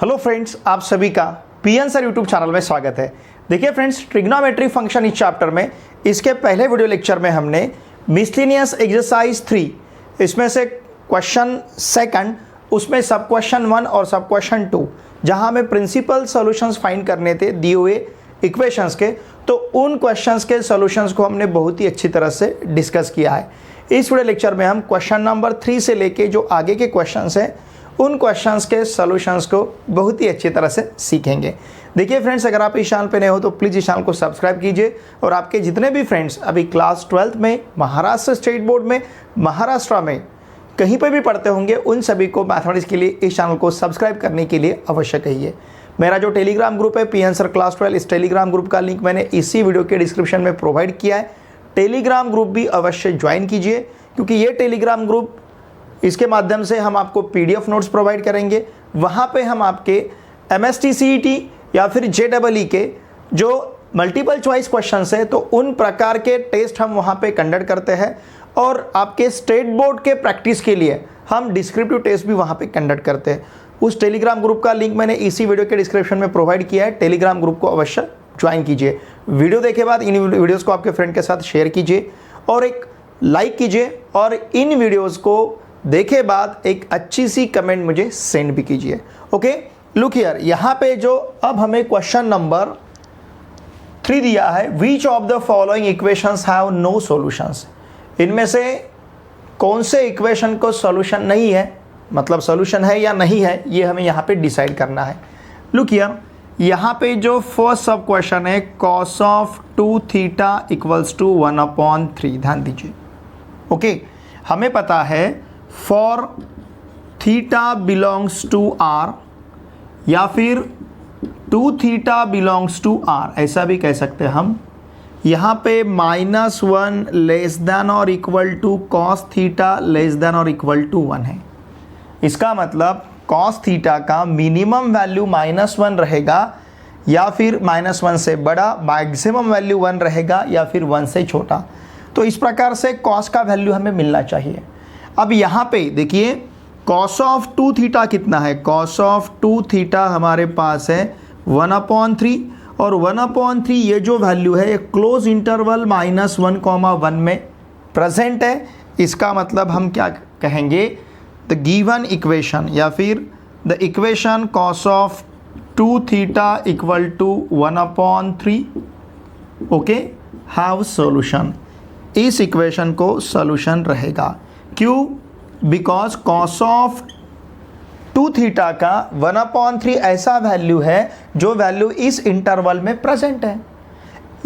Hello friends, आप सभी का पीएन सर यूट्यूब चैनल में स्वागत है। देखिए फ्रेंड्स, ट्रिग्नोमेट्री फंक्शन इस चैप्टर में इसके पहले वीडियो लेक्चर में हमने मिसलेनियस एक्सरसाइज 3 इसमें से क्वेश्चन सेकंड, उसमें सब क्वेश्चन 1 और सब क्वेश्चन 2 जहां हमें प्रिंसिपल सॉल्यूशंस फाइंड करने थे दिए हुए इक्वेशंस के, तो उन क्वेश्चंस के सॉल्यूशंस को हमने बहुत ही अच्छी तरह से डिस्कस किया है। इस वीडियो लेक्चर में हम क्वेश्चन नंबर 3 से लेके जो आगे के क्वेश्चंस हैं उन क्वेश्चंस के सॉल्यूशंस को बहुत ही अच्छी तरह से सीखेंगे। देखिए फ्रेंड्स, अगर आप इस चैनल पे नए हो तो प्लीज़ इस चैनल को सब्सक्राइब कीजिए और आपके जितने भी फ्रेंड्स अभी क्लास 12th में महाराष्ट्र स्टेट बोर्ड में महाराष्ट्र में कहीं पर भी पढ़ते होंगे, उन सभी को मैथमेटिक्स के लिए इस चैनल को सब्सक्राइब करने के लिए अवश्य कहिए। मेरा जो टेलीग्राम ग्रुप है पीएन सर क्लास 12, इस टेलीग्राम ग्रुप का लिंक मैंने इसी वीडियो के डिस्क्रिप्शन में प्रोवाइड किया है। टेलीग्राम ग्रुप भी अवश्य ज्वाइन कीजिए, क्योंकि ये टेलीग्राम ग्रुप इसके माध्यम से हम आपको पीडीएफ नोट्स प्रोवाइड करेंगे। वहाँ पे हम आपके एमएसटीसीईटी या फिर जेईई के जो मल्टीपल चॉइस क्वेश्चंस है तो उन प्रकार के टेस्ट हम वहाँ पे कंडक्ट करते हैं, और आपके स्टेट बोर्ड के प्रैक्टिस के लिए हम डिस्क्रिप्टिव टेस्ट भी वहाँ पे कंडक्ट करते हैं। उस टेलीग्राम ग्रुप का लिंक मैंने इसी वीडियो के डिस्क्रिप्शन में प्रोवाइड किया है। टेलीग्राम ग्रुप को अवश्य ज्वाइन कीजिए। वीडियो देखे बाद इन वीडियोज़ को आपके फ्रेंड के साथ शेयर कीजिए और एक लाइक कीजिए, और इन वीडियोज़ को देखे बाद एक अच्छी सी कमेंट मुझे सेंड भी कीजिए। ओके, लुक हियर, यहाँ पे जो अब हमें क्वेश्चन नंबर 3 दिया है, which of the following equations have no solutions. इनमें से कौन से इक्वेशन को सॉल्यूशन नहीं है, मतलब सॉल्यूशन है या नहीं है, ये हमें यहाँ पे डिसाइड करना है। लुक हियर, यहाँ पे जो फर्स्ट सब क्वेश्चन है cos of 2 theta equals to 1/3, ध्यान दीजिए। ओके, हमें पता है for theta belongs to R या फिर 2 थीटा बिलोंग्स टू आर, ऐसा भी कह सकते हैं हम। यहाँ पे -1 लेस देन और equal to cos theta less than और इक्वल टू 1 है। इसका मतलब कॉस थीटा का मिनिमम वैल्यू -1 रहेगा या फिर -1 से बड़ा, मैक्सिमम वैल्यू 1 रहेगा या फिर 1 से छोटा। तो इस प्रकार से कॉस का वैल्यू हमें मिलना चाहिए। अब यहाँ पे देखिए cos ऑफ 2 थीटा कितना है, cos ऑफ 2 थीटा हमारे पास है 1/3, और 1/3 ये जो वैल्यू है ये क्लोज इंटरवल -1,1 में प्रेजेंट है। इसका मतलब हम क्या कहेंगे, द गिवन इक्वेशन या फिर the equation cos of 2 theta equal to 1/3 okay have solution. इस इक्वेशन को सॉल्यूशन रहेगा। क्यों? बिकॉज cos ऑफ 2 थीटा का 1/3 ऐसा वैल्यू है जो वैल्यू इस इंटरवल में प्रेजेंट है।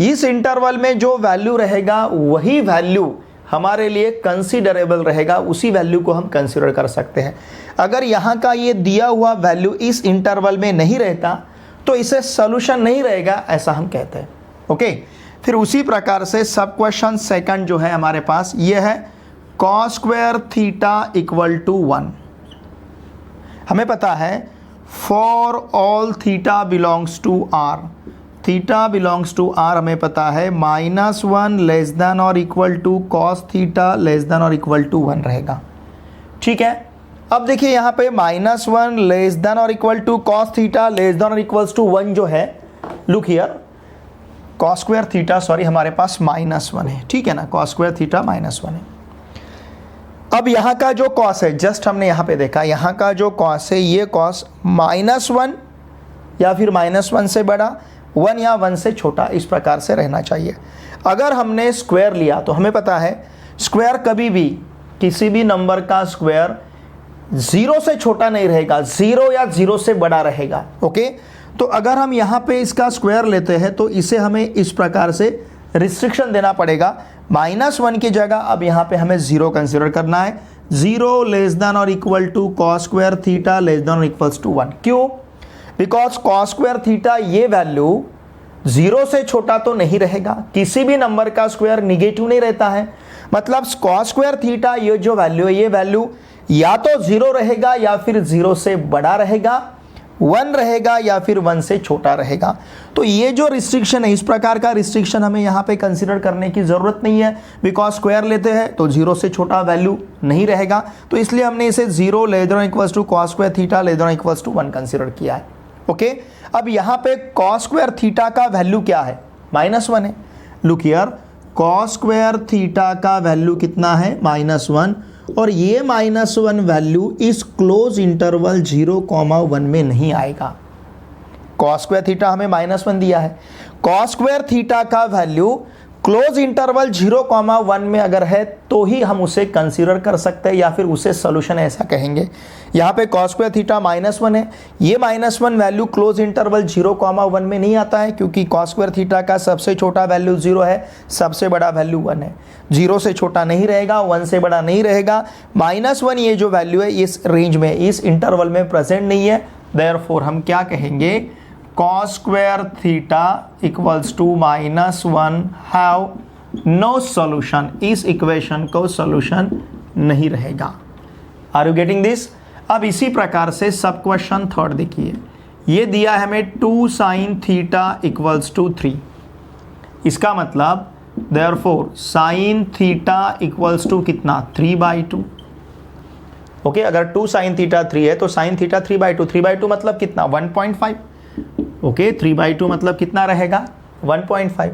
इस इंटरवल में जो वैल्यू रहेगा वही वैल्यू हमारे लिए कंसीडरेबल रहेगा, उसी वैल्यू को हम कंसीडर कर सकते हैं। अगर यहाँ का ये दिया हुआ वैल्यू इस इंटरवल में नहीं रहता तो इसे सॉल्यूशन नहीं रहेगा, ऐसा हम कहते हैं। ओके, फिर उसी प्रकार से सब क्वेश्चन सेकंड जो है हमारे पास ये है cos square theta equal to 1। हमें पता है for all theta belongs to R, theta belongs to R हमें पता है -1 लेस देन और equal to cos theta less than और इक्वल टू 1 रहेगा। ठीक है, अब देखिए यहाँ पे -1 लेस देन और equal to cos theta less than और इक्वल्स टू 1 जो है, look here, cos square theta sorry हमारे पास -1 है। ठीक है ना, cos स्क्वायर थीटा -1 है। अब यहाँ का जो cos है, जस्ट हमने यहाँ पे देखा, यहाँ का जो cos है ये cos -1 या फिर -1 से बड़ा, 1 या 1 से छोटा, इस प्रकार से रहना चाहिए। अगर हमने स्क्वायर लिया तो हमें पता है स्क्वायर कभी भी किसी भी नंबर का स्क्वायर 0 से छोटा नहीं रहेगा, 0 या 0 से बड़ा रहेगा। ओके, तो अगर हम यहाँ पे इसका स्क्वायर लेते हैं तो इसे हमें इस प्रकार से रिस्ट्रिक्शन देना पड़ेगा। -1 की जगह अब यहाँ पे हमें 0 कंसिडर करना है। 0 लेस देन और equal to cos square theta less than और इक्वल्स टू 1। क्यों? बिकॉज cos स्क्वायर थीटा ये वैल्यू 0 से छोटा तो नहीं रहेगा, किसी भी नंबर का स्क्वायर निगेटिव नहीं रहता है। मतलब cos स्क्वायर थीटा ये जो वैल्यू है ये वैल्यू या तो 0 रहेगा या फिर 0 से बड़ा रहेगा, 1 रहेगा या फिर 1 से छोटा रहेगा। तो ये जो रिस्ट्रिक्शन है, इस प्रकार का रिस्ट्रिक्शन हमें यहाँ पे कंसीडर करने की ज़रूरत नहीं है, बिकॉज स्क्वायर लेते हैं तो 0 से छोटा वैल्यू नहीं रहेगा। तो इसलिए हमने इसे 0 <= cos स्क्वायर थीटा <= 1 कंसिडर किया है। ओके, अब यहाँ पे cos स्क्वायर थीटा का वैल्यू क्या है? -1 है। Look here, cos square theta का वैल्यू कितना है? -1, और ये -1 वैल्यू इस क्लोज इंटरवल 0,1 में नहीं आएगा। cos स्क्वायर थीटा हमें -1 दिया है, cos स्क्वायर थीटा का वैल्यू क्लोज इंटरवल 0,1 में अगर है तो ही हम उसे कंसीडर कर सकते हैं या फिर उसे सोल्यूशन ऐसा कहेंगे। यहाँ पे cos स्क्वायर थीटा -1 है, ये -1 वैल्यू क्लोज इंटरवल 0,1 में नहीं आता है क्योंकि cos स्क्वायर थीटा का सबसे छोटा वैल्यू 0 है, सबसे बड़ा वैल्यू 1 है। 0 से छोटा नहीं रहेगा, 1 से बड़ा नहीं रहेगा। -1 ये जो वैल्यू है इस रेंज में, इस इंटरवल में प्रेजेंट नहीं है। देयरफॉर हम क्या कहेंगे? cos square theta equals to -1 have no solution, इस इक्वेशन को सॉल्यूशन नहीं रहेगा। Are you getting this? अब इसी प्रकार से सब क्वेश्चन थर्ड देखिए, ये दिया है हमें 2 sin थीटा इक्वल्स टू 3। इसका मतलब therefore sin theta equals to कितना? 3/2। ओके, अगर 2 sin थीटा 3 है तो sin थीटा 3/2, 3/2 मतलब कितना? 1.5। ओके, 3/2 मतलब कितना रहेगा? 1.5।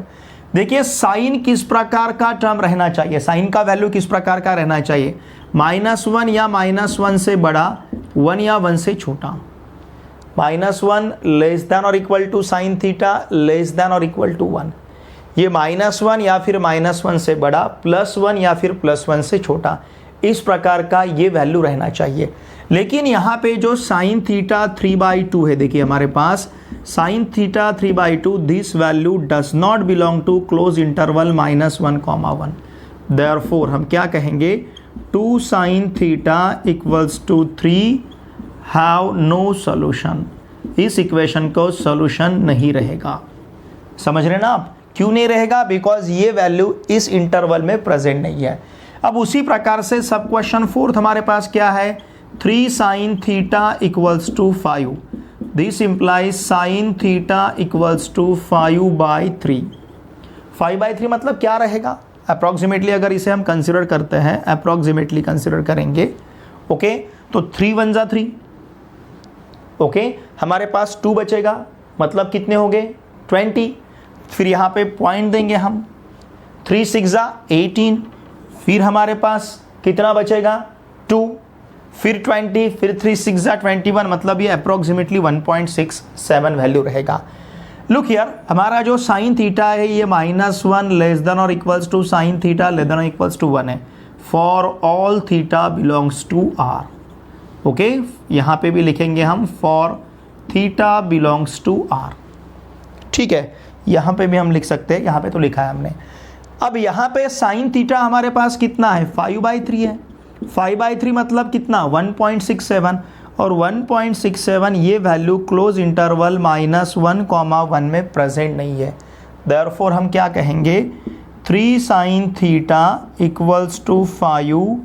देखिए साइन किस प्रकार का टर्म रहना चाहिए, साइन का वैल्यू किस प्रकार का रहना चाहिए? -1 या -1 से बड़ा, 1 या 1 से छोटा। -1 लेस देन और equal to sine theta less than और इक्वल टू 1। ये -1 या फिर -1 से बड़ा, +1 या फिर +1 से छोटा, इस प्रकार का ये वैल्यू रहना चाहिए। लेकिन यहाँ पे जो साइन थीटा 3/2 है, देखिए हमारे पास sine theta 3/2, this value does not belong to close interval -1,1। Therefore हम क्या कहेंगे? 2 sin theta equals to 3 have no solution, इस इक्वेशन को सॉल्यूशन नहीं रहेगा। समझ रहे ना आप? क्यों नहीं रहेगा? बिकॉज ये वैल्यू इस इंटरवल में प्रेजेंट नहीं है। अब उसी प्रकार से सब क्वेश्चन फोर्थ हमारे पास क्या है? 3 sin theta equals to 5। This implies sin theta equals to 5/3। 5/3 मतलब क्या रहेगा? अप्रॉक्सीमेटली अगर इसे हम कंसिडर करते हैं, अप्रॉक्सीमेटली कंसिडर करेंगे, ओके, तो 3 1 जा 3। ओके, हमारे पास 2 बचेगा, मतलब कितने हो गए? 20। फिर यहाँ पे पॉइंट देंगे हम, 3 6 जा 18। फिर हमारे पास कितना बचेगा? 2, फिर 20, फिर 3 6 जा 21, मतलब ये अप्रॉक्सीमेटली 1.67 वैल्यू रहेगा। लुक हियर, हमारा जो साइन थीटा है ये -1 लेस देन और equals to sine theta less than और इक्वल्स टू 1 है for all theta belongs to R. Okay, यहाँ पे भी लिखेंगे हम for theta belongs to R. ठीक है, यहाँ पे भी हम लिख सकते हैं, यहाँ पे तो लिखा है हमने। अब यहाँ पे साइन थीटा हमारे पास कितना है? 5/3 है। 5/3 मतलब कितना? 1.67, और 1.67 ये वैल्यू क्लोज इंटरवल -1,1 में प्रेजेंट नहीं है। देयरफॉर हम क्या कहेंगे? 3 sin theta equals to 5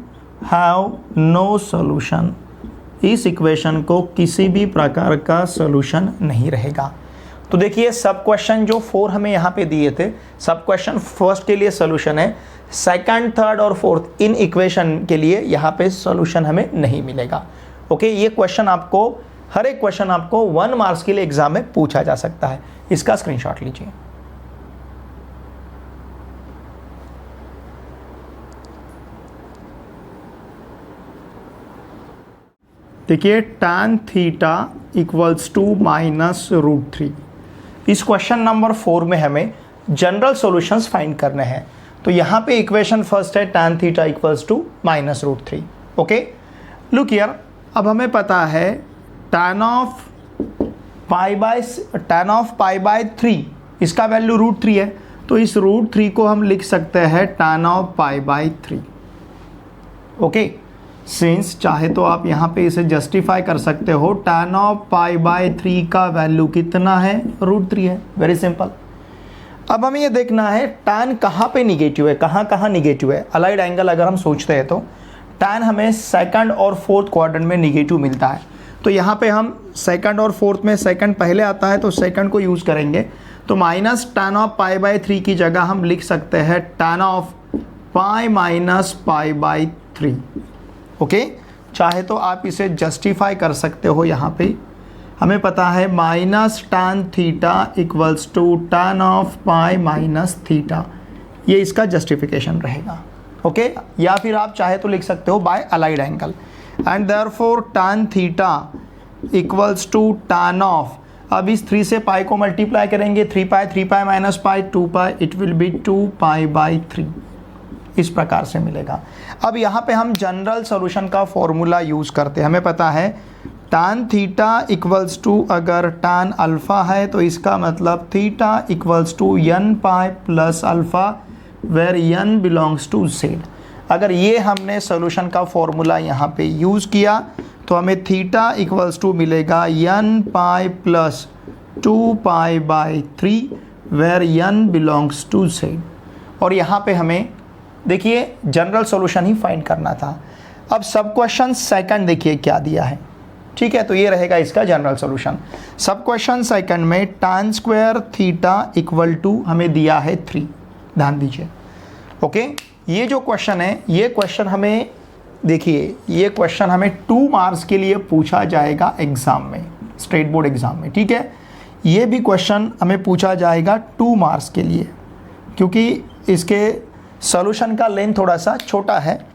have no solution, इस इक्वेशन को किसी भी प्रकार का सॉल्यूशन नहीं रहेगा। तो देखिए सब क्वेश्चन जो 4 हमें यहाँ पे दिए थे, सब क्वेश्चन फर्स्ट के लिए सॉल्यूशन है, सेकंड, थर्ड और फोर्थ इन इक्वेशन के लिए यहाँ पे सॉल्यूशन हमें नहीं मिलेगा। ओके, ये क्वेश्चन आपको, हर एक क्वेश्चन आपको 1 मार्क्स के लिए एग्जाम में पूछा जा सकता है। इसका स्क्रीनशॉट लीजिए। देखिए tan थीटा इक्वल्स टू -√3। इस क्वेश्चन नंबर 4 में हमें जनरल सॉल्यूशंस फाइंड करने हैं। तो यहाँ पे इक्वेशन फर्स्ट है tan theta equals to -√3। Okay, look here, अब हमें पता है tan ऑफ π/3 इसका वैल्यू √3 है, तो इस √3 को हम लिख सकते हैं tan ऑफ π/3। ओके, सिंस चाहे तो आप यहाँ पे इसे जस्टिफाई कर सकते हो, tan ऑफ π/3 का वैल्यू कितना है? √3 है। Very simple. अब हमें ये देखना है tan कहाँ पे निगेटिव है, कहाँ कहाँ निगेटिव है। अलाइड एंगल अगर हम सोचते हैं तो tan हमें सेकंड और फोर्थ क्वाड्रेंट में निगेटिव मिलता है। तो यहाँ पे हम सेकंड और फोर्थ में सेकंड पहले आता है तो सेकंड को यूज़ करेंगे। तो minus tan of pi by 3 की जगह हम लिख सकते हैं tan of pi minus pi by 3। Okay, चाहे तो आप इसे जस्टिफाई कर सकते हो। यहाँ पे हमें पता है minus tan theta equals to tan of pi minus theta, ये इसका जस्टिफिकेशन रहेगा। ओके, या फिर आप चाहे तो लिख सकते हो by allied angle, and therefore tan theta equals to tan of, अब इस 3 से पाई को मल्टीप्लाई करेंगे, 3 pi minus pi 2 pi, it will be 2 pi by 3, इस प्रकार से मिलेगा। अब यहाँ पे हम जनरल सॉल्यूशन का फॉर्मूला यूज़ करते हैं। हमें पता है tan थीटा इक्वल्स टू, अगर tan अल्फ़ा है तो इसका मतलब theta equals to n pi plus alpha, where n belongs to z। अगर ये हमने सोल्यूशन का फॉर्मूला यहाँ पे यूज़ किया तो हमें थीटा इक्वल्स टू मिलेगा n pi plus 2 pi by 3, where n belongs to z। और यहाँ पे हमें देखिए जनरल सॉल्यूशन ही फाइंड करना था। अब सब क्वेश्चन सेकंड देखिए क्या दिया है, ठीक है, तो ये रहेगा इसका general solution. Sub question second में tan square theta equal to हमें दिया है 3, ध्यान दीजिए। ओके, ये जो क्वेश्चन है, ये क्वेश्चन हमें देखिए, ये क्वेश्चन हमें 2 मार्क्स के लिए पूछा जाएगा एग्ज़ाम में, स्टेट बोर्ड एग्ज़ाम में, ठीक है। ये भी क्वेश्चन हमें पूछा जाएगा 2 मार्क्स के लिए, क्योंकि इसके सॉल्यूशन का लेंथ थोड़ा सा छोटा है,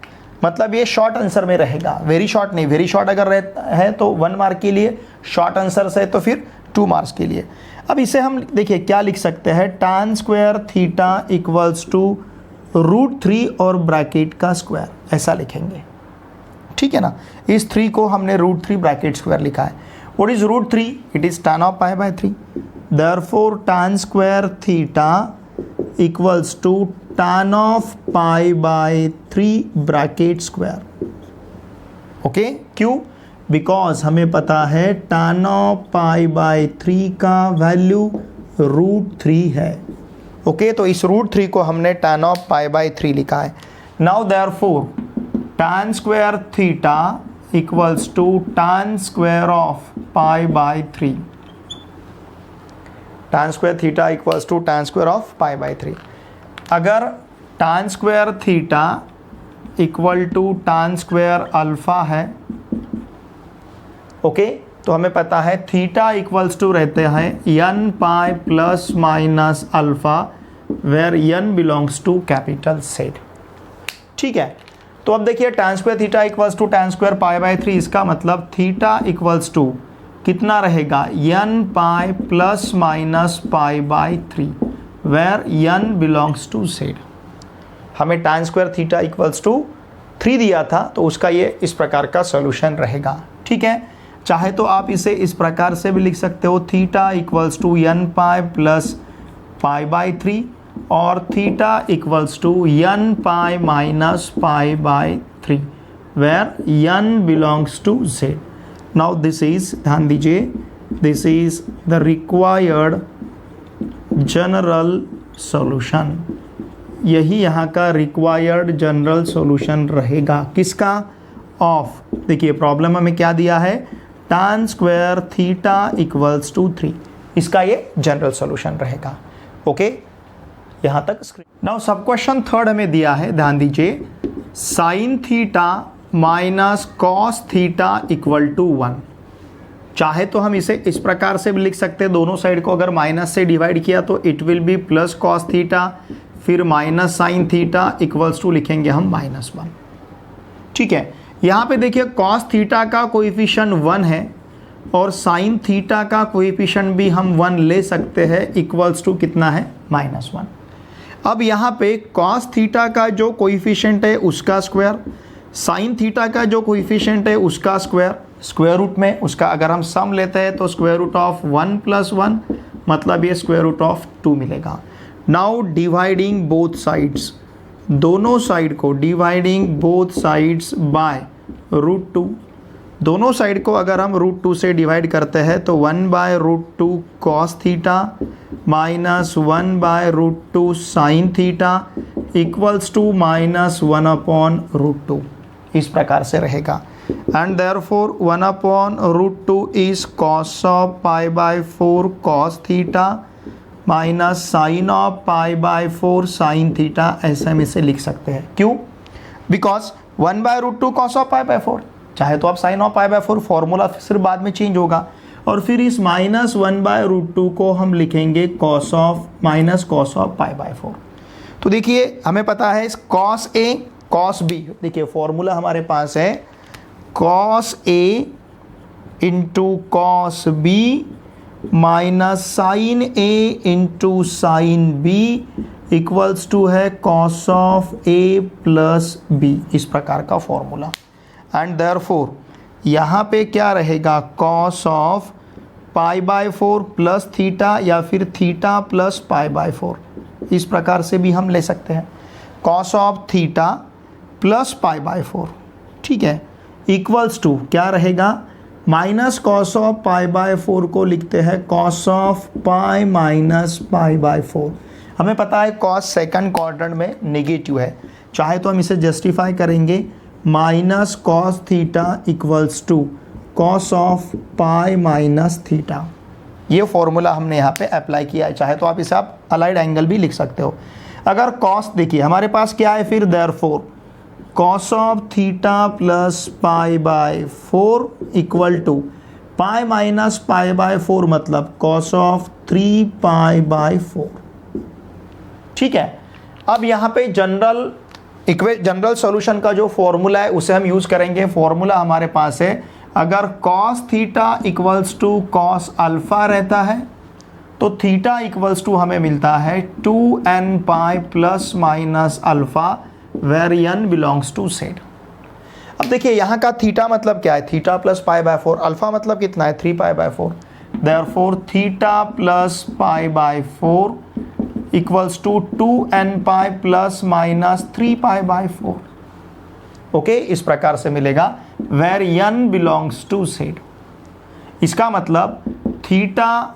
मतलब ये शॉर्ट आंसर में रहेगा, वेरी शॉर्ट नहीं। वेरी शॉर्ट अगर रहता है तो 1 मार्क के लिए, शॉर्ट आंसर से तो फिर 2 मार्क्स के लिए। अब इसे हम देखिए क्या लिख सकते हैं, tan square theta equals to √3 और ब्रैकेट का स्क्वायर, ऐसा लिखेंगे, ठीक है ना। इस 3 को हमने √3 ब्रैकेट स्क्वायर लिखा है। What is √3? It is tan of pi by 3, therefore tan square theta equals to tan of pi by 3 bracket square. Okay, क्यों? बिकॉज हमें पता है tan ऑफ पाई बाई 3 का वैल्यू √3 है। ओके, तो इस √3 को हमने tan ऑफ पाई बाई 3 लिखा है। Now therefore tan square theta equals to tan square of pi by 3, tan square theta equals to tan square of pi by 3। अगर tan square theta equal to tan square alpha है, okay, तो हमें पता है theta equals to रहते हैं n pi plus minus alpha, where n belongs to capital Z, ठीक है। तो अब देखिए tan square theta equals to tan square pi by 3, इसका मतलब थीटा इक्वल्स टू कितना रहेगा, n pi plus minus pi by 3, where n belongs to Z। हमें tan square theta equals to 3 दिया था, तो उसका ये इस प्रकार का सॉल्यूशन रहेगा, ठीक है। चाहे तो आप इसे इस प्रकार से भी लिख सकते हो, theta equals to n pi plus pi by 3 और theta equals to n pi minus pi by 3, where n belongs to Z। Now this is, ध्यान दीजिए, this is the required general solution. यही यहाँ का रिक्वायर्ड जनरल सॉल्यूशन रहेगा, किसका? Of, देखिए problem हमें क्या दिया है, tan square theta equals to 3, इसका ये जनरल सॉल्यूशन रहेगा। ओके, यहाँ तक screen. Now sub question third हमें दिया है, ध्यान दीजिए, sine theta minus cos theta equal to 1। चाहे तो हम इसे इस प्रकार से भी लिख सकते हैं, दोनों साइड को अगर माइनस से डिवाइड किया तो it will be plus cos theta, फिर minus sine theta equals to लिखेंगे हम -1, ठीक है। यहाँ पे देखिए कॉस थीटा का कोएफिशिएंट 1 है और साइन थीटा का कोएफिशिएंट भी हम 1 ले सकते हैं, इक्वल्स टू कितना है, -1। अब यहाँ पे कॉस थीटा का जो कोएफिशिएंट है उसका स्क्वायर, साइन थीटा का जो कोएफिशिएंट है उसका स्क्वायर, स्क्वायर रूट में उसका अगर हम सम लेते हैं तो स्क्वायर रूट ऑफ 1 + 1, मतलब ये स्क्वायर रूट ऑफ 2 मिलेगा। नाउ डिवाइडिंग बोथ साइड्स, दोनों साइड को डिवाइडिंग बोथ साइड्स बाय √2, दोनों साइड को अगर हम √2 से डिवाइड करते हैं तो 1/√2 cos theta minus 1/√2 sine theta equals to -1/√2, इस प्रकार से रहेगा। And therefore 1/√2 is cos of π/4 cos theta minus sine of π/4 sine theta, ऐसे हम इसे लिख सकते हैं। क्यों? बिकॉज 1/√2 कॉस ऑफ π/4, चाहे तो आप साइन ऑफ π/4, फॉर्मूला सिर्फ बाद में चेंज होगा, और फिर इस -1/√2 को हम लिखेंगे कॉस ऑफ π/4। तो देखिए हमें पता है कॉस ए कॉस बी, देखिए फॉर्मूला हमारे पास है cos A into cos B minus sine A into sine B equals to है cos of A plus B, इस प्रकार का फॉर्मूला। एंड देयरफॉर यहाँ पे क्या रहेगा, कॉस ऑफ π/4 प्लस थीटा या फिर थीटा प्लस π/4, इस प्रकार से भी हम ले सकते हैं, कॉस ऑफ थीटा प्लस π/4, ठीक है, इक्वल्स टू क्या रहेगा, माइनस कॉस ऑफ π/4 को लिखते हैं कॉस ऑफ पाई माइनस π/4। हमें पता है कॉस सेकंड क्वाड्रेंट में नेगेटिव है, चाहे तो हम इसे जस्टिफाई करेंगे minus cos theta equals to cos of pi minus theta. ये फॉर्मूला हमने यहाँ पे अप्लाई किया है, चाहे तो आप इसे आप अलाइड एंगल भी लिख सकते हो। अगर कॉस देखिए हमारे पास क्या है, फिर therefore cos of theta plus π/4 equal to pi minus π/4 मतलब कॉस ऑफ 3π/4, ठीक है। अब यहाँ पे जनरल सॉल्यूशन का जो फॉर्मूला है उसे हम यूज़ करेंगे। फॉर्मूला हमारे पास है, अगर cos theta equals to cos alpha रहता है तो थीटा इक्वल्स टू हमें मिलता है 2nπ plus minus alpha where n belongs to Z. अब देखिए यहाँ का थीटा मतलब क्या है, थीटा प्लस π/4, अल्फ़ा मतलब कितना है 3π/4, therefore theta plus π/4 equals to 2nπ plus minus 3π/4, okay, इस प्रकार से मिलेगा where n belongs to set. इसका मतलब theta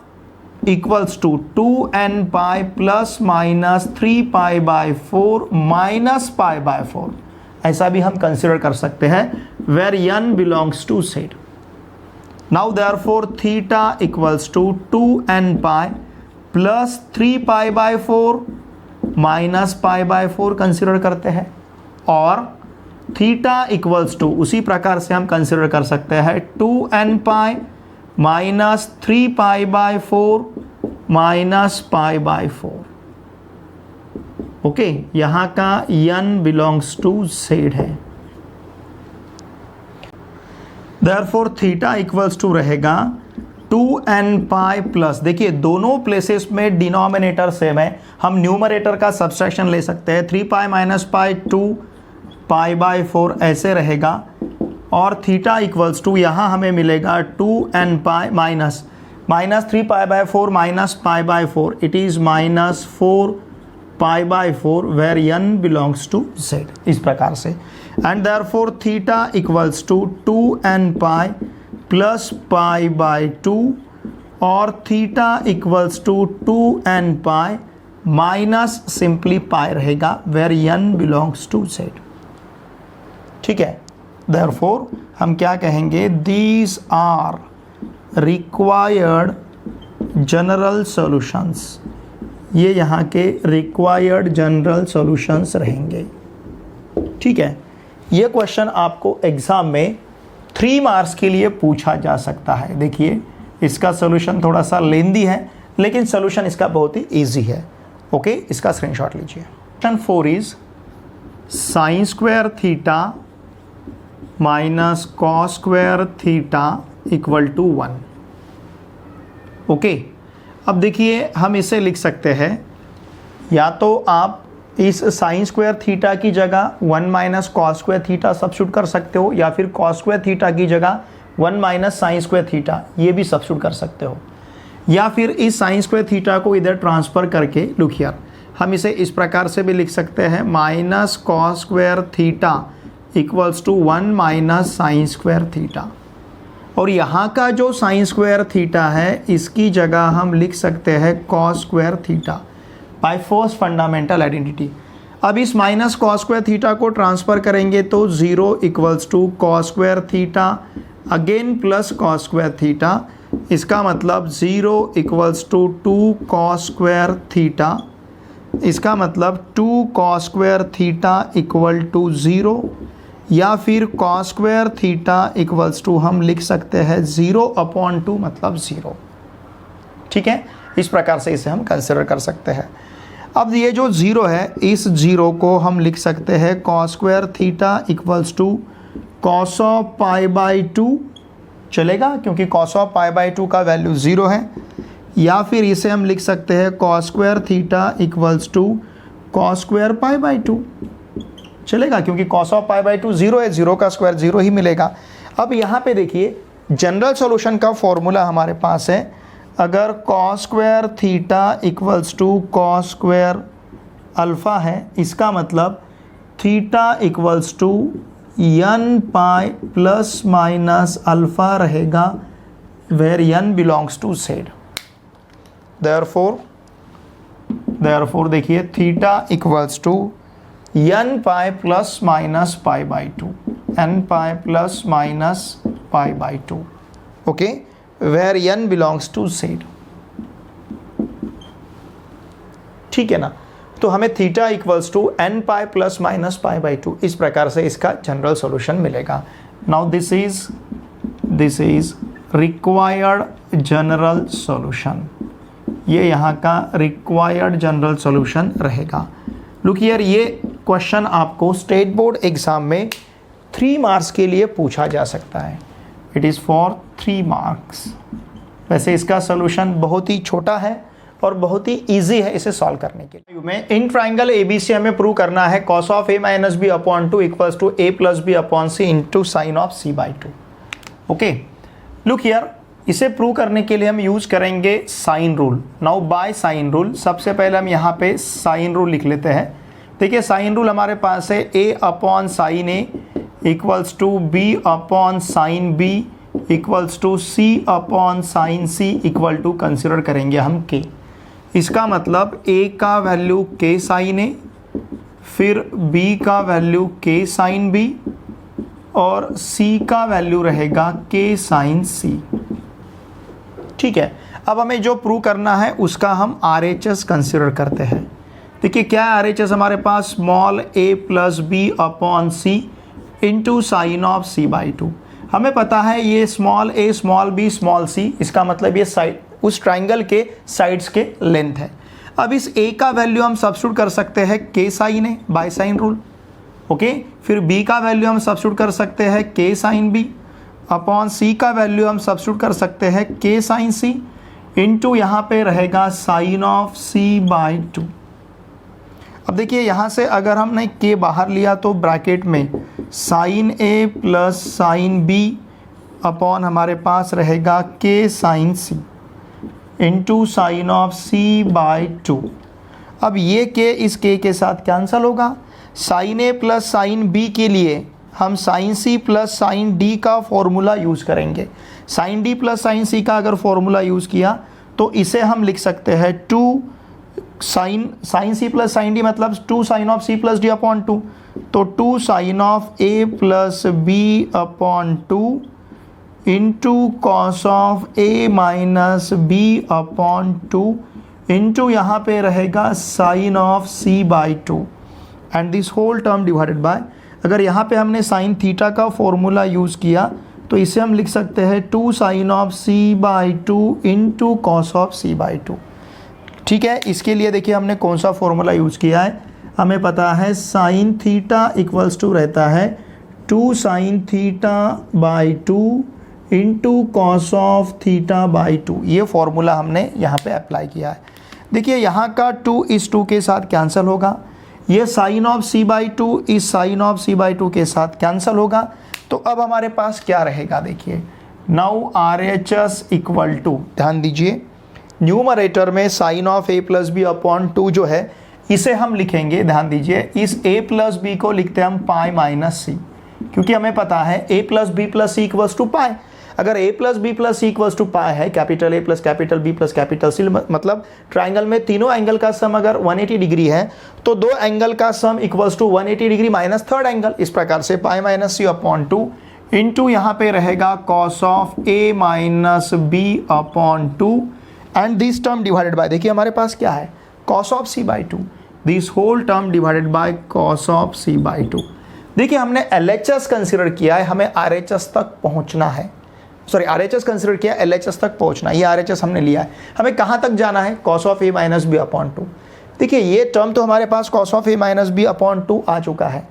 equals to 2nπ plus minus 3π/4 minus π/4, ऐसा भी हम कंसिडर कर सकते हैं where n belongs to set. Now therefore theta equals to 2nπ plus 3π/4 minus π/4 consider करते हैं, और थीटा इक्वल्स टू उसी प्रकार से हम कंसिडर कर सकते हैं 2nπ माइनस 3π/4 माइनस π/4, ओके, यहाँ का n बिलोंग्स टू z है। देयरफॉर थीटा इक्वल्स टू रहेगा 2nπ प्लस, देखिए दोनों प्लेसेस में डिनोमिनेटर सेम है, हम न्यूमरेटर का सब्सट्रैक्शन ले सकते हैं, 3π माइनस π 2π/4 ऐसे रहेगा, और थीटा इक्वल्स टू यहाँ हमें मिलेगा 2nπ minus 3π/4 minus π/4, it is minus 4π/4 where n belongs to z, इस प्रकार से। And therefore theta equals to 2nπ plus π/2 और theta equals to 2nπ minus simply pi रहेगा where n belongs to z, ठीक है। देयरफॉर हम क्या कहेंगे, these are required general solutions, ये यहाँ के रिक्वायर्ड जनरल सॉल्यूशंस रहेंगे, ठीक है। ये क्वेश्चन आपको एग्ज़ाम में 3 मार्क्स के लिए पूछा जा सकता है। देखिए इसका सॉल्यूशन थोड़ा सा लेंदी है, लेकिन सॉल्यूशन इसका बहुत ही ईजी है, ओके, इसका स्क्रीनशॉट लीजिए। Question 4 is sine square theta minus cos square theta equal to 1, okay. अब देखिए हम इसे लिख सकते हैं, या तो आप इस साइन स्क्वायर थीटा की जगह 1 minus cos square theta substitute कर सकते हो, या फिर कॉस स्क्वायर थीटा की जगह 1 माइनस साइन स्क्वायर थीटा ये भी सब्स्टिट्यूट कर सकते हो, या फिर इस साइन स्क्वायर थीटा को इधर ट्रांसफ़र करके लुक हियर हम इसे इस प्रकार से भी लिख सकते हैं, minus cos square theta equals to 1 minus sine square theta, और यहाँ का जो साइन स्क्वायर थीटा है इसकी जगह हम लिख सकते हैं cos square theta by first fundamental identity. अब इस माइनस कॉस स्क्वायर थीटा को ट्रांसफ़र करेंगे तो 0 equals to cos square theta again plus cos square theta, इसका मतलब 0 equals to 2 cos square theta, इसका मतलब 2 cos square theta equal to 0, या फिर cos square theta equals to हम लिख सकते हैं 0/2 मतलब 0। ठीक है, इस प्रकार से इसे हम कंसिडर कर सकते हैं। अब ये जो 0 है, इस 0 को हम लिख सकते हैं cos square theta equals to cos of pi by 2, चलेगा क्योंकि कॉस ऑफ पाई बाई 2 का वैल्यू 0 है, या फिर इसे हम लिख सकते हैं cos square theta equals to cos square pi by 2, चलेगा क्योंकि कॉस ऑफ पाई बाई 2 0 है, 0 का स्क्वायर 0 ही मिलेगा। अब यहाँ पे देखिए जनरल सॉल्यूशन का फॉर्मूला हमारे पास है, अगर cos square theta equals to cos square alpha है, इसका मतलब theta equals to n pi plus minus alpha रहेगा, where n belongs to z। देयरफॉर देखिए theta equals to n pi plus minus pi by 2, n pi plus minus pi by 2, okay, where n belongs to z। ठीक है ना, तो हमें theta equals to n pi plus minus pi by 2, इस प्रकार से इसका जनरल सॉल्यूशन मिलेगा। Now this is required general solution, ये यहाँ का रिक्वायर्ड जनरल सॉल्यूशन रहेगा। लुक हियर, ये क्वेश्चन आपको स्टेट बोर्ड एग्जाम में 3 मार्क्स के लिए पूछा जा सकता है। It is for 3 marks. वैसे इसका सॉल्यूशन बहुत ही छोटा है और बहुत ही इजी है इसे सॉल्व करने के लिए। में इन ट्राइंगल ABC हमें प्रूव करना है cos of a minus B upon 2 equals to a plus B upon C into sine of c by 2। Okay, look here, इसे प्रूव करने के लिए हम यूज करेंगे sine rule. Now by sine rule, सबसे पहले हम यहाँ पे साइन रूल लिख लेते हैं। देखिए साइन रूल हमारे पास है a upon sine a equals to b upon sine b equals to c upon sine c equal to consider करेंगे हम k। इसका मतलब a का वैल्यू k साइन a, फिर b का वैल्यू k साइन b और c का value रहेगा k साइन c। ठीक है, अब हमें जो प्रूव करना है उसका हम RHS कंसिडर करते हैं। देखिए क्या है RHS हमारे पास, small a plus B upon C into sine of c by 2। हमें पता है ये small a small b small c, इसका मतलब ये साइड उस ट्राइंगल के साइड्स के लेंथ है। अब इस a का वैल्यू हम सब्स्टिट्यूट कर सकते हैं k sine a by sine rule, okay. फिर b का वैल्यू हम सब्स्टिट्यूट कर सकते हैं k sine b upon c का वैल्यू हम सब्स्टिट्यूट कर सकते हैं k साइन c इंटू यहाँ पे रहेगा साइन ऑफ c बाई 2। अब देखिए यहाँ से अगर हमने k बाहर लिया तो ब्रैकेट में sine a plus sine b upon हमारे पास रहेगा k sine c into sine of c by 2। अब ये k इस k के साथ कैंसिल होगा। Sine a plus sine b के लिए हम sine c plus sine d का फॉर्मूला यूज़ करेंगे। Sine d plus sine c का अगर फॉर्मूला यूज़ किया तो इसे हम लिख सकते हैं 2 sine c plus sine d मतलब 2 sine of c plus d upon 2, तो 2 sine of a plus b upon 2 into cos of a minus b upon 2 into यहाँ पे रहेगा sine of c by 2 and this whole term divided by, अगर यहाँ पे हमने sine theta का formula use किया तो इसे हम लिख सकते हैं 2 sine of c by 2 into cos of c by 2। ठीक है, इसके लिए देखिए हमने कौन सा फॉर्मूला यूज़ किया है, हमें पता है साइन थीटा इक्वल्स टू रहता है 2 sine theta by 2 into cos of theta by 2। ये फॉर्मूला हमने यहाँ पे अप्लाई किया है। देखिए यहाँ का 2 इस 2 के साथ कैंसिल होगा, ये साइन ऑफ c बाई 2 इस साइन ऑफ c बाई 2 के साथ कैंसिल होगा। तो अब हमारे पास क्या रहेगा, देखिए नाउ RHS इक्वल टू, ध्यान दीजिए न्यूमरेटर में sine of a plus B upon 2 जो है इसे हम लिखेंगे, ध्यान दीजिए इस a प्लस बी को लिखते हैं हम पाई माइनस सी, क्योंकि हमें पता है a plus B plus C equals to pi. अगर a plus B plus C equals to pi है, capital A plus capital B plus capital C, मतलब ट्राइंगल में तीनों एंगल का सम अगर 180 डिग्री है तो दो एंगल का sum equals to 180 degree minus third angle. इस प्रकार से pi minus C upon 2 into यहाँ पे रहेगा cos of A minus B upon 2 and this term divided by, देखिए हमारे पास क्या है, cos of C by 2, this whole term divided by cos of C by 2। देखिए हमने LHS कंसिडर किया है, हमें RHS तक पहुंचना है, सॉरी RHS कंसिडर किया, LHS तक पहुंचना है, ये RHS हमने लिया है, हमें कहां तक जाना है, cos of A minus B upon 2। देखिए ये टर्म तो हमारे पास cos of A minus B upon 2 आ चुका है।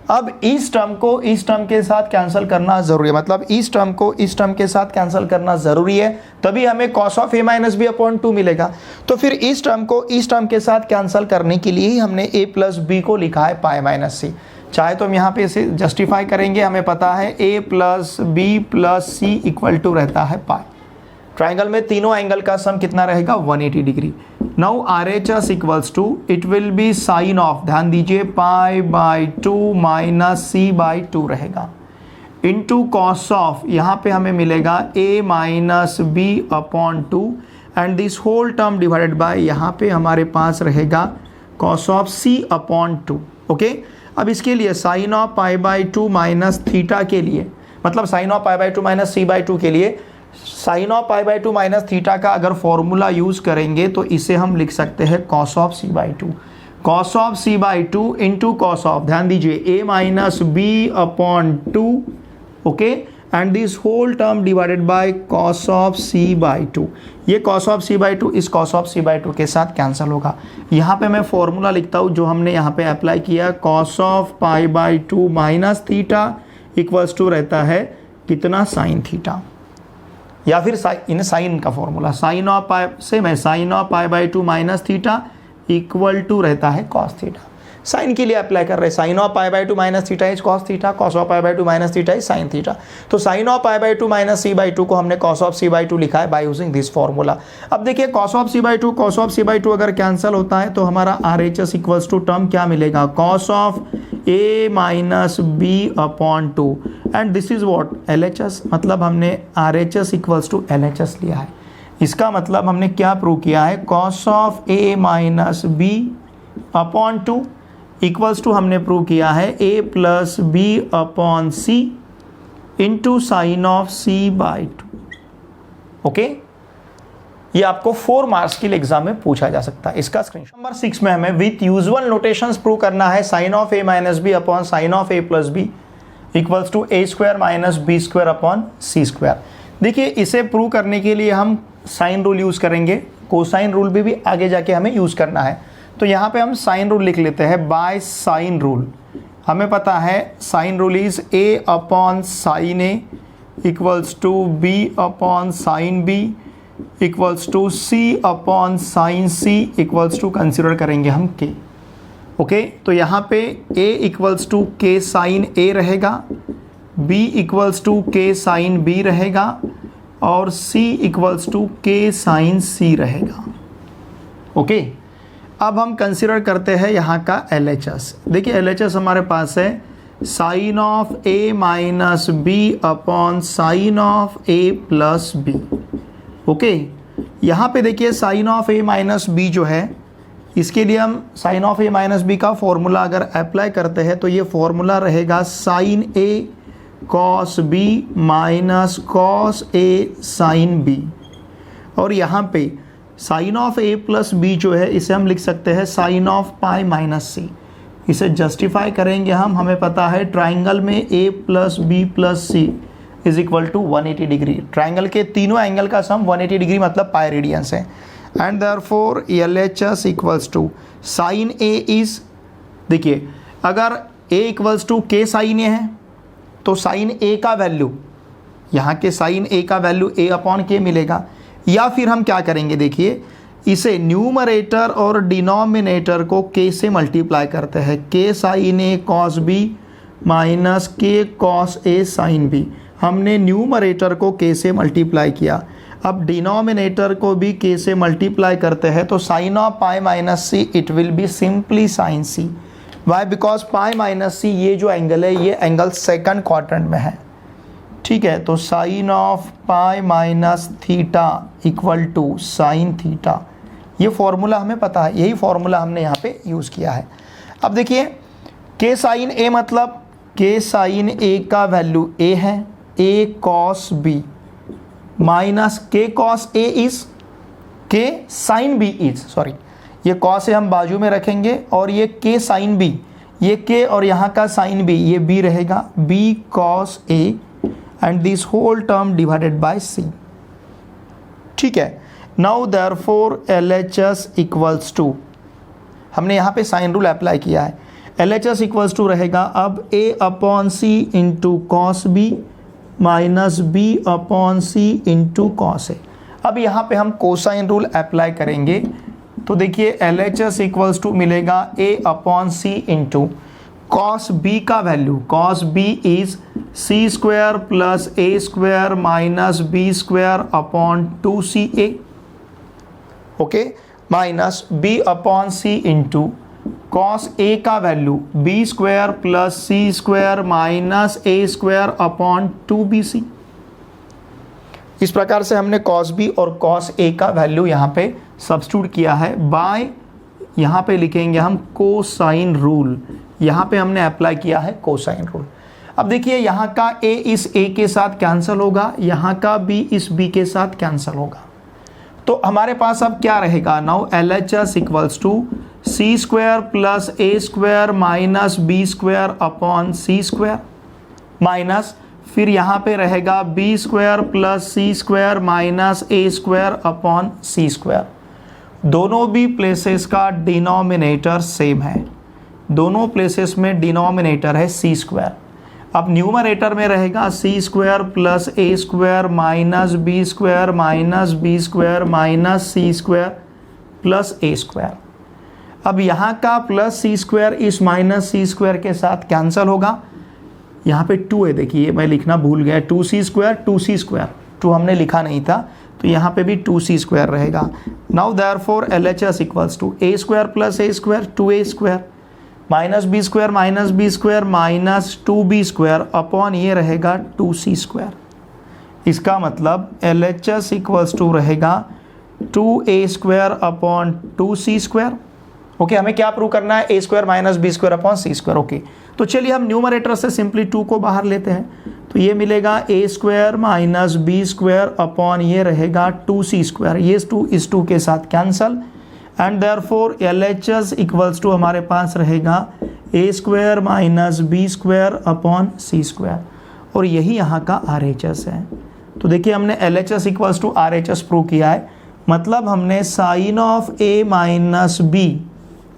अब इस टर्म को इस टर्म के साथ कैंसिल करना जरूरी है, मतलब इस टर्म को इस टर्म के साथ कैंसिल करना जरूरी है, तभी हमें cos of A minus B upon 2 मिलेगा। तो फिर इस टर्म को इस टर्म के साथ कैंसिल करने के लिए ही हमने A प्लस बी को लिखा है पाई माइनस सी। चाहे तो हम यहाँ पे इसे जस्टिफाई करेंगे, हमें पता है a plus B plus C equal to रहता है पाई। ट्राइंगल में तीनों एंगल का सम कितना रहेगा, 180 degree. Now RHS equals to, it will be sine of, ध्यान दीजिए, pi by 2 minus C by 2 रहेगा, इंटू कॉस ऑफ, यहाँ पे हमें मिलेगा a minus B upon 2 and this whole term divided by, यहाँ पे हमारे पास रहेगा cos of C upon 2। Okay, अब इसके लिए sine of pi by 2 minus theta के लिए, मतलब sine of pi by 2 minus C by 2 के लिए sine of pi by 2 minus theta का अगर फॉर्मूला यूज करेंगे तो इसे हम लिख सकते हैं cos of C by 2, cos of C by 2 into cos of, ध्यान दीजिए, a minus B upon 2, okay, and this whole term divided by cos of C by 2। ये कॉस ऑफ C बाई 2 इस कॉस ऑफ C बाई 2 के साथ cancel होगा। यहाँ पे मैं फॉर्मूला लिखता हूँ जो हमने यहाँ पे अप्लाई किया, cos of pi by 2 minus theta equals to रहता है कितना, साइन थीटा, या फिर इन साइन का फॉर्मूला, साइन ऑफ पाई से मैं sine of pi by 2 minus theta equal to रहता है कॉस थीटा। साइन के लिए अप्लाई कर रहे हैं, sine of pi by 2 minus theta is cos theta, cos of pi by 2 minus theta is sine theta. तो sine of pi by 2 minus C by 2 को हमने कॉस ऑफ C बाई 2 लिखा है बाय यूजिंग दिस फॉर्मूला। अब देखिए cos of C by 2 cos of C by 2 अगर cancel होता है तो हमारा RHS इक्वल्स टू टर्म क्या मिलेगा, cos of A minus B upon 2 and this is what, LHS, मतलब हमने RHS इक्वल्स टू LHS लिया है। इसका मतलब हमने क्या प्रूव किया है, cos of A minus B upon 2 equals to हमने प्रूव किया है a plus B upon C into sine of C by 2। Okay, ये आपको 4 मार्क्स के लिए एग्जाम में पूछा जा सकता है। इसका स्क्रीनशॉट। नंबर 6 में हमें विथ यूजुअल नोटेशंस प्रूव करना है sine of A minus B upon sine of A plus B equals to a square minus B square upon C square. देखिए इसे प्रूव करने के लिए हम साइन रूल यूज करेंगे, कोसाइन रूल भी आगे जाके हमें यूज करना है। तो यहाँ पे हम साइन रूल लिख लेते हैं, बाय साइन रूल हमें पता है sine rule is a upon sine A equals to b upon sine B equals to C upon sine C equals to consider करेंगे हम k। ओके, तो यहाँ पे a equals to k sine A रहेगा, b equals to k sine B रहेगा और c equals to k sine C रहेगा। Okay, अब हम कंसिडर करते हैं यहाँ का LHS। देखिए LHS हमारे पास है sine of A minus B upon sine of A plus B. Okay, यहाँ पे देखिए sine of A minus B जो है, इसके लिए हम sine of A minus B का फॉर्मूला अगर अप्लाई करते हैं तो ये फॉर्मूला रहेगा sine A cos B minus cos A sine B, और यहाँ पे sine of A plus B जो है इसे हम लिख सकते हैं साइन ऑफ पाई माइनस सी। इसे जस्टिफाई करेंगे हम, हमें पता है ट्राइंगल में A plus B plus C is equal to 180 degree. Triangle के तीनों एंगल का सम 180 डिग्री मतलब पाई रेडियंस है, and therefore LHS equals to sine A is, देखिए अगर A equals to k sine A है तो साइन A का वैल्यू, यहाँ के साइन A का वैल्यू A अपॉन k मिलेगा, या फिर हम क्या करेंगे, देखिए इसे न्यूमरेटर और डिनोमिनेटर को k से मल्टीप्लाई करते हैं, k sine A cos B minus k cos A sine B। हमने न्यूमरेटर को k से मल्टीप्लाई किया, अब डिनोमिनेटर को भी k से मल्टीप्लाई करते हैं तो sine of pi minus C it will be simply sine C। Why, because pi minus C ये जो एंगल है ये एंगल सेकंड क्वाड्रेंट में है, ठीक है, तो sine of pi minus theta equal to sine theta, ये फॉर्मूला हमें पता है, यही फॉर्मूला हमने यहाँ पे यूज़ किया है। अब देखिए के साइन ए मतलब के साइन ए का वैल्यू ए है, ए कॉस बी माइनस के कॉस ए इज के साइन बी इज, सॉरी ये कॉस ए हम बाजू में रखेंगे और ये के साइन बी, ये के और यहाँ का साइन बी, ये बी रहेगा, B cos A and this whole term divided by C. ठीक है, now therefore LHS equals to, हमने यहाँ पे साइन रूल अप्लाई किया है, LHS इक्वल्स टू रहेगा अब a upon C into cos B minus B upon C into cos A. अब यहाँ पे हम कोसाइन रूल अप्लाई करेंगे, तो देखिए LHS इक्वल्स टू मिलेगा a upon C into cos B का value, cos B is C square plus A square minus B square upon 2ca, okay, minus B upon C into cos A का value B square plus C square minus A square upon 2bc। इस प्रकार से हमने cos B और cos A का value यहाँ पे substitute किया है बाय, यहाँ पे लिखेंगे हम कोसाइन रूल, यहाँ पे हमने अप्लाई किया है कोसाइन रूल। अब देखिए यहाँ का a इस a के साथ कैंसिल होगा, यहाँ का b इस b के साथ कैंसिल होगा, तो हमारे पास अब क्या रहेगा, now LHS equals to C square plus A square minus B square upon C square minus फिर यहाँ पे रहेगा B square plus C square minus A square upon C square. दोनों भी प्लेसेस का डिनोमिनेटर सेम है, दोनों प्लेसेस में डिनोमिनेटर है सी स्क्वायर। अब न्यूमरेटर में रहेगा C square plus A square minus B square minus B square minus C square plus A square. अब यहाँ का प्लस सी स्क्वायर इस माइनस सी स्क्वायर के साथ कैंसिल होगा, यहाँ पे 2 है, देखिए मैं लिखना भूल गया, 2c स्क्वायर 2c स्क्वायर, 2 हमने लिखा नहीं था, तो यहाँ पे भी 2c स्क्वायर रहेगा। Now therefore LHS equals to A square plus A square 2a square minus B square minus 2b square upon ये रहेगा 2c स्क्वायर। इसका मतलब LHS इक्वल्स टू रहेगा 2a square upon 2c square. Okay, हमें क्या prove करना है, a square minus B square upon C square. Okay, तो चलिए हम न्यूमरेटर से सिंपली 2 को बाहर लेते हैं, तो ये मिलेगा a square minus B square upon ये रहेगा 2c स्क्वायर, ये 2 इस 2 के साथ cancel and therefore LHS equals to हमारे पास रहेगा a square minus B square upon C square, और यही यहाँ का RHS है। तो देखिए हमने LHS equals to RHS prove किया है, मतलब हमने sine of a minus B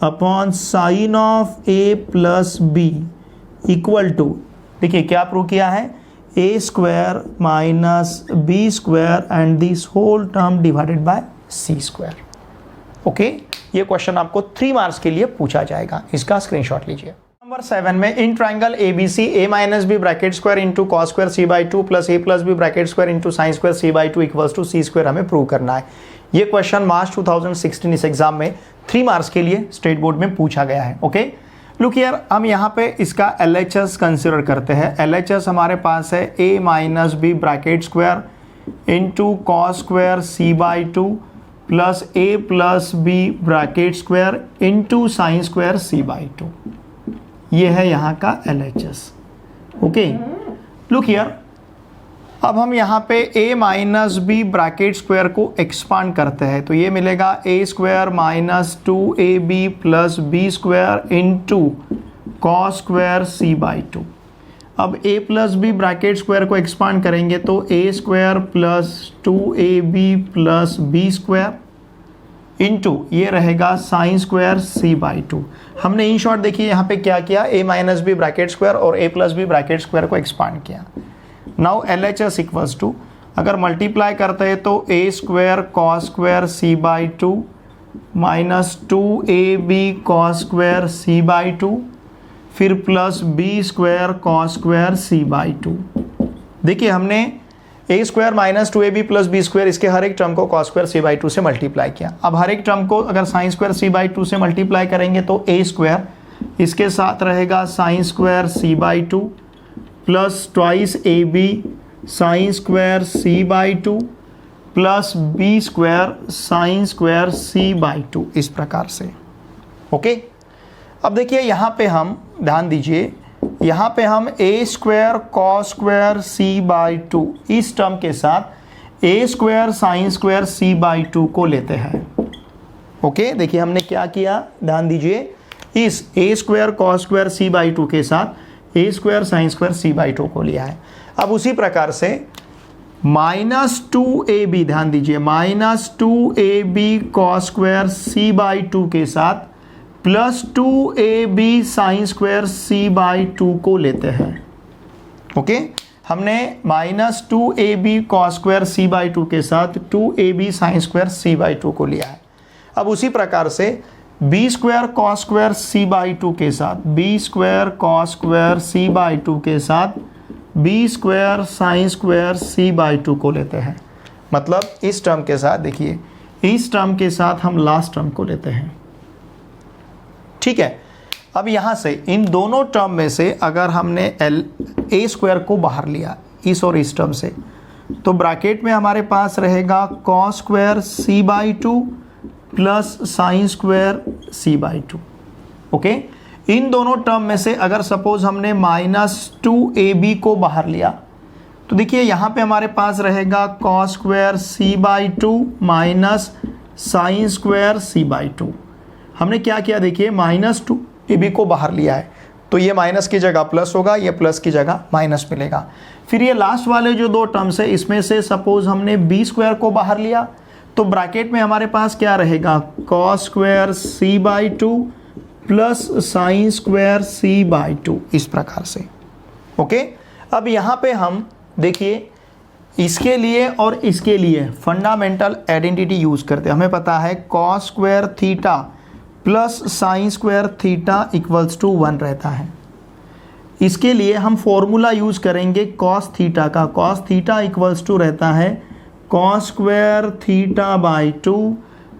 upon sine of a plus B equal to, देखिए क्या प्रूव किया है, a square minus B square and this whole term divided by C square. Okay, ये question आपको 3 मार्क्स के लिए पूछा जाएगा, इसका स्क्रीनशॉट लीजिए। नंबर 7 में in triangle ABC a minus B bracket square into cos square C by 2 plus a plus B bracket square into sine square C by 2 equals to C square हमें prove करना है। ये question मार्च 2016 इस exam में 3 marks के लिए state board में पूछा गया है। ओके, लुक हियर, हम यहाँ पे इसका LHS कंसिडर करते हैं। LHS हमारे पास है a minus B bracket square into cos square C by 2 plus a plus B bracket square into sine square C by 2, ये है यहाँ का LHS। ओके, लुक हियर, अब हम यहाँ पे a minus B bracket square को एक्सपांड करते हैं, तो ये मिलेगा a square minus 2ab plus B square into cos square C by 2। अब a plus B bracket square को एक्सपांड करेंगे तो a square plus 2ab plus B square into ये रहेगा साइन स्क्वायर सी बाई 2। हमने इन शॉर्ट देखिए यहाँ पे क्या किया, a minus B bracket square और a plus B bracket square को एक्सपांड किया। नाउ LHS इक्वल्स टू, अगर मल्टीप्लाई करते हैं तो a square cos square C by 2 minus 2ab cos square C by 2 फिर plus B square cos square C by 2। देखिए हमने a square minus 2ab plus B square, इसके हर एक टर्म को कॉस स्क्वायर सी बाई 2 से multiply किया। अब हर एक टर्म को अगर साइन स्क्वायर सी बाई 2 से मल्टीप्लाई करेंगे तो a स्क्वायर इसके साथ रहेगा sine square C by 2 plus twice ab sine square C by two plus B square sine square C by two, इस प्रकार से। ओके, अब देखिए यहाँ पे हम ध्यान दीजिए, यहाँ पे हम A square cos square C by two इस टर्म के साथ A square sine square C by two को लेते हैं। ओके, देखिए हमने क्या किया, ध्यान दीजिए, इस A square cos square C by two के साथ A square sine square C by two को लिया है। अब उसी प्रकार से -2ab, ध्यान दीजिए, -2ab cos square C by two के साथ +2ab sine square C by two को लेते हैं। ओके, हमने -2ab cos square C by two के साथ 2ab sine square C by two को लिया है। अब उसी प्रकार से B square cos square C by two के साथ B square cos square C by two के साथ B square sine square C by two को लेते हैं। मतलब इस टर्म के साथ, देखिए इस टर्म के साथ हम लास्ट टर्म को लेते हैं। ठीक है, अब यहाँ से इन दोनों टर्म में से अगर हमने ए स्क्वायर को बाहर लिया इस और इस टर्म से, तो ब्रैकेट में हमारे पास रहेगा cos square C by two plus sine square C by two. Okay, इन दोनों टर्म में से अगर सपोज हमने -2ab को बाहर लिया, तो देखिए यहाँ पे हमारे पास रहेगा cos square C by two minus sine square C by two. हमने क्या किया, देखिए -2ab को बाहर लिया है, तो ये माइनस की जगह प्लस होगा, ये प्लस की जगह माइनस मिलेगा। फिर ये लास्ट वाले जो दो टर्म्स है, इसमें से सपोज हमने बी स्क्वायर को बाहर लिया, तो ब्रैकेट में हमारे पास क्या रहेगा, cos square C by two plus sine square C by two, इस प्रकार से। ओके, अब यहाँ पे हम देखिए इसके लिए और इसके लिए फंडामेंटल आइडेंटिटी यूज करते हैं। हमें पता है cos square theta plus sine square theta equals to 1 रहता है। इसके लिए हम फॉर्मूला यूज करेंगे कॉस थीटा का। कॉस थीटा इक्वल्स टू रहता है cos square theta by two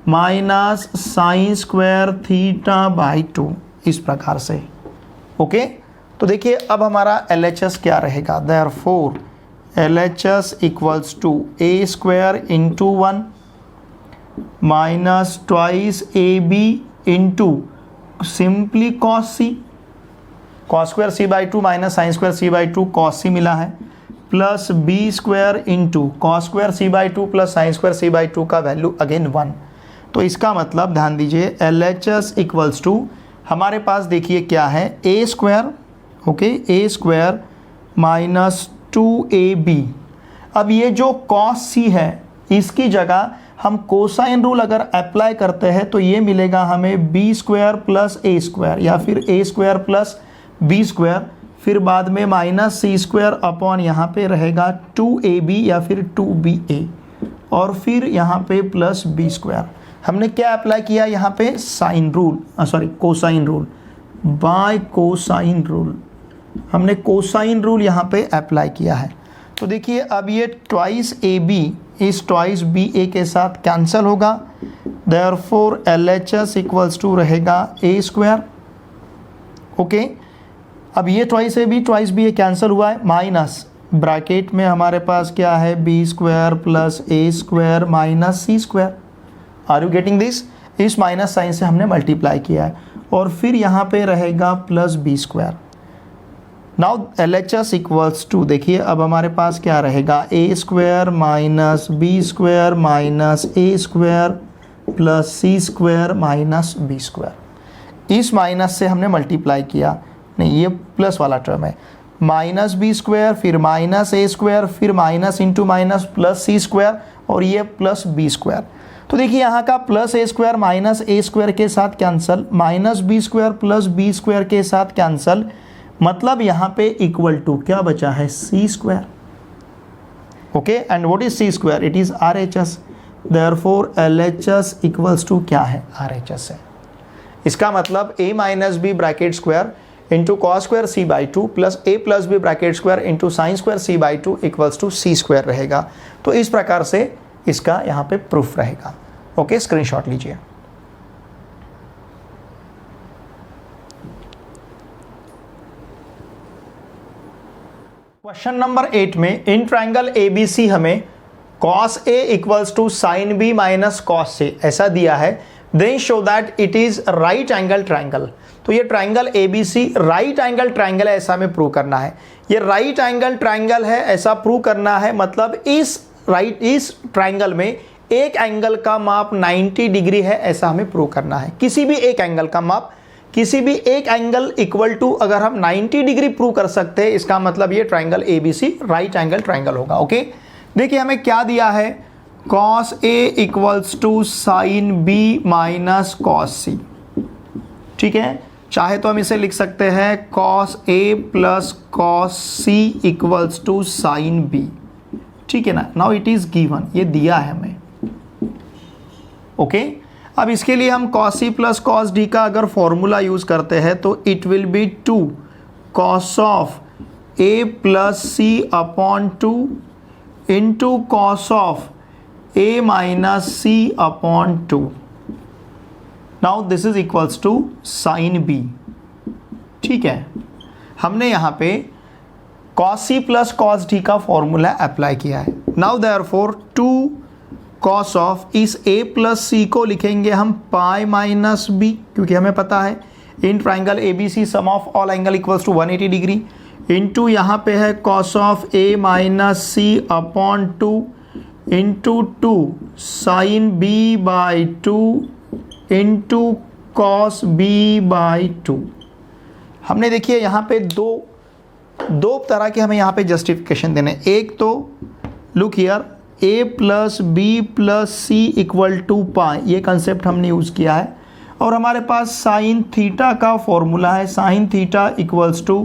minus sine square theta by two, इस प्रकार से। ओके, तो देखिए अब हमारा LHS क्या रहेगा, देयरफॉर LHS equals to A square into 1 minus twice AB into simply cos C, cos square C by two minus sine square C by two, cos C मिला है, plus B square into cos square C by two plus sine square C by two का value again 1। तो इसका मतलब ध्यान दीजिए LHS equals to हमारे पास देखिए क्या है, ए स्क्वायर, ओके, ए स्क्वायर माइनस 2ab। अब ये जो कॉस सी है इसकी जगह हम कोसाइन रूल अगर अप्लाई करते हैं तो ये मिलेगा हमें B square plus A square या फिर ए स्क्वायर प्लस बी स्क्वायर, फिर बाद में माइनस सी स्क्वायर अपॉन यहाँ पे रहेगा 2ab या फिर 2ba और फिर यहाँ पे प्लस बी स्क्वायर। हमने क्या अप्लाई किया यहाँ पे, sine rule, sorry cosine rule, by cosine rule, हमने कोसाइन रूल यहाँ पे अप्लाई किया है। तो देखिए अब ये ट्वाइस AB इस ट्वाइस BA के साथ कैंसिल होगा, देयरफॉर LHS इक्वल्स टू रहेगा ए स्क्वायर। ओके, अब ये twice AB twice BA cancel हुआ है, माइनस ब्रैकेट में हमारे पास क्या है, B square plus A square minus C square. Are you getting this? इस माइनस साइन से हमने मल्टीप्लाई किया है और फिर यहाँ पे रहेगा plus B square. Now LHS equals to, देखिए अब हमारे पास क्या रहेगा, A square minus B square minus A square plus C square minus B square. इस माइनस से हमने मल्टीप्लाई किया, नहीं ये प्लस वाला टर्म है, माइनस बी स्क्वायर फिर माइनस ए स्क्वायर फिर minus into minus plus C square और ये प्लस बी स्क्वायर। तो देखिए यहाँ का plus A square minus A square के साथ cancel, minus B square plus B square के साथ कैंसल, मतलब यहाँ पे इक्वल टू क्या बचा है, C square. Okay, and what is C square, it is RHS, therefore LHS equals to क्या है, RHS है। इसका मतलब a minus B bracket square into cos square C by two plus A plus B bracket square into sine square C by two equals to C square रहेगा। तो इस प्रकार से इसका यहाँ पे प्रूफ रहेगा। ओके, स्क्रीनशॉट लीजिए। क्वेश्चन नंबर 8 में इन ट्राइंगल ABC हमें cos A equals to sine B minus cos C ऐसा दिया है। Then show that it is right angle triangle. तो ये triangle ABC right angle triangle है, ऐसा हमें प्रूव करना है। ये राइट एंगल ट्राइंगल है ऐसा प्रूव करना है, मतलब इस ट्राइंगल में एक एंगल का माप 90 डिग्री है ऐसा हमें प्रूव करना है। किसी भी एक एंगल का माप, किसी भी एक एंगल इक्वल टू अगर हम 90 डिग्री प्रूव कर सकते हैं, इसका मतलब ये triangle ABC right angle triangle होगा। ओके, देखिए हमें क्या दिया है, cos A equals to sine B minus cos C। ठीक है, चाहे तो हम इसे लिख सकते हैं cos A plus cos C equals to sine B। ठीक है ना, नाउ इट इज गिवन, ये दिया है हमें। ओके, अब इसके लिए हम cos C plus cos D का अगर फॉर्मूला यूज करते हैं तो it will be 2 cos of A plus C upon 2 into cos of A minus C upon 2। Now this is equals to sine B। ठीक है, हमने यहाँ पे cos C plus cos D का फॉर्मूला अप्लाई किया है। नाउ देयरफॉर 2 cos ऑफ इस A plus C को लिखेंगे हम पाई माइनस B, क्योंकि हमें पता है in triangle ABC sum of all angle equals to 180 degree, into यहाँ पे है cos of A minus C upon 2 into 2 sine B by 2 into cos B by 2। हमने देखिए यहाँ पे दो तरह के हमें यहाँ पे जस्टिफिकेशन देने। एक तो look here A plus B plus C equal to pi, ये कंसेप्ट हमने यूज़ किया है। और हमारे पास साइन थीटा का फॉर्मूला है, sine theta equals to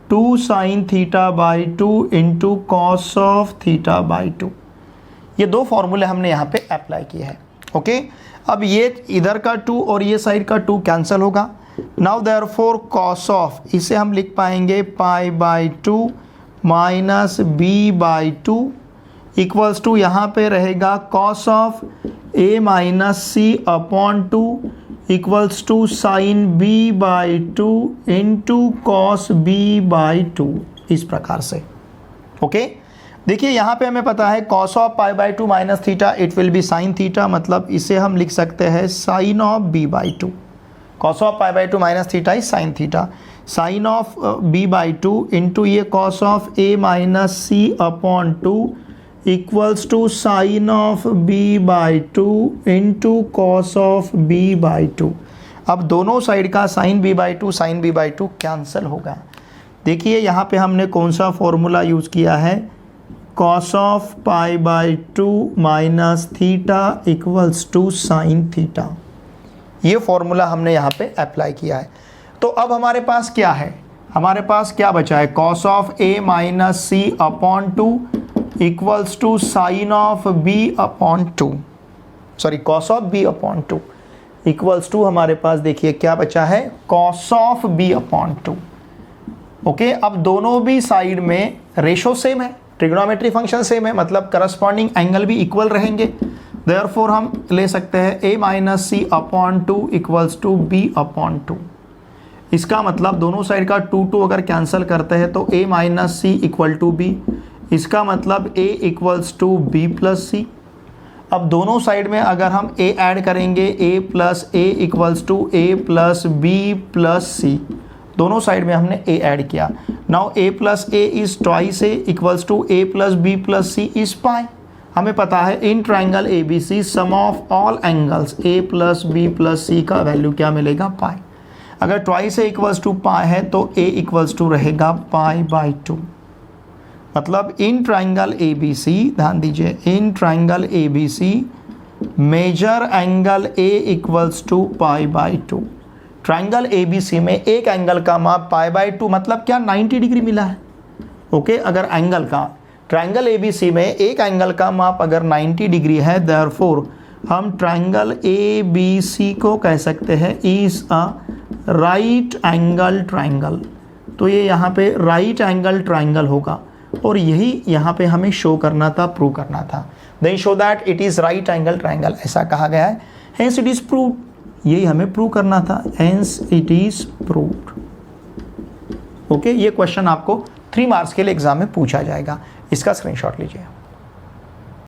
2 sine theta by 2 into cos of theta by 2। ये दो फॉर्मूले हमने यहाँ पे अप्लाई किए हैं। ओके, अब ये इधर का 2 और ये साइड का 2 कैंसिल होगा। नाउ देयरफॉर कॉस ऑफ, इसे हम लिख पाएंगे pi by 2 minus B by 2 equals to यहाँ पे रहेगा cos of A minus C upon 2 equals to sine B by 2 into cos B by 2, इस प्रकार से। ओके, देखिए यहाँ पे हमें पता है cos of pi by 2 minus theta it will be sine theta, मतलब इसे हम लिख सकते हैं sine of B by 2। Cos of pi by 2 minus theta is sine theta, sine of B by 2 into ये cos of A minus C upon 2 equals to sine of B by 2 into cos of B by 2। अब दोनों side का sine B by 2 sine B by 2 cancel होगा। देखिए यहाँ पे हमने कौन सा फॉर्मूला यूज़ किया है, cos of pi by 2 minus theta equals to sine theta. ये फॉर्मूला हमने यहाँ पे अप्लाई किया है। तो अब हमारे पास क्या है, हमारे पास क्या बचा है, cos of A minus C upon 2 equals to sine of B upon 2, sorry cos of B upon 2 equals to हमारे पास देखिए क्या बचा है, cos of B upon 2। Okay, अब दोनों भी साइड में रेशो सेम है, ट्रिग्नोमेट्री फंक्शन सेम है, मतलब करस्पॉन्डिंग एंगल भी इक्वल रहेंगे। देयरफॉर हम ले सकते हैं A minus C upon 2 equals to B upon 2। इसका मतलब दोनों साइड का 2 अगर कैंसिल करते हैं तो A minus C equal to B, इसका मतलब A equals to B plus C। अब दोनों साइड में अगर हम A ऐड करेंगे, A plus A equals to A plus B plus C, दोनों साइड में हमने A ऐड किया। Now A plus A is twice A equals to A plus B plus C is pi. हमें पता है in triangle ABC sum of all angles A plus B plus C का value क्या मिलेगा, पाई। अगर twice A equals to pi है तो A equals to रहेगा पाई बाई 2। मतलब इन ट्राइंगल ABC, ध्यान दीजिए, in triangle ABC major angle A equals to pi by 2। Triangle ABC में एक एंगल का माप पाई बाई 2, मतलब क्या 90 डिग्री मिला है। ओके, अगर एंगल का ट्राइंगल ABC में एक एंगल का माप अगर 90 डिग्री है, देयरफॉर हम ट्राइंगल ABC को कह सकते हैं is a right angle triangle. तो ये यहाँ पे राइट एंगल ट्राइंगल होगा और यही यहाँ पे हमें शो करना था, प्रूव करना था। Then show that it is right angle triangle, ऐसा कहा गया है। हेंस इट इज़ प्रूव्ड, यही हमें प्रूव करना था। Hence it is proved. Okay, ये क्वेश्चन आपको 3 मार्क्स के लिए एग्जाम में पूछा जाएगा। इसका स्क्रीनशॉट लीजिए।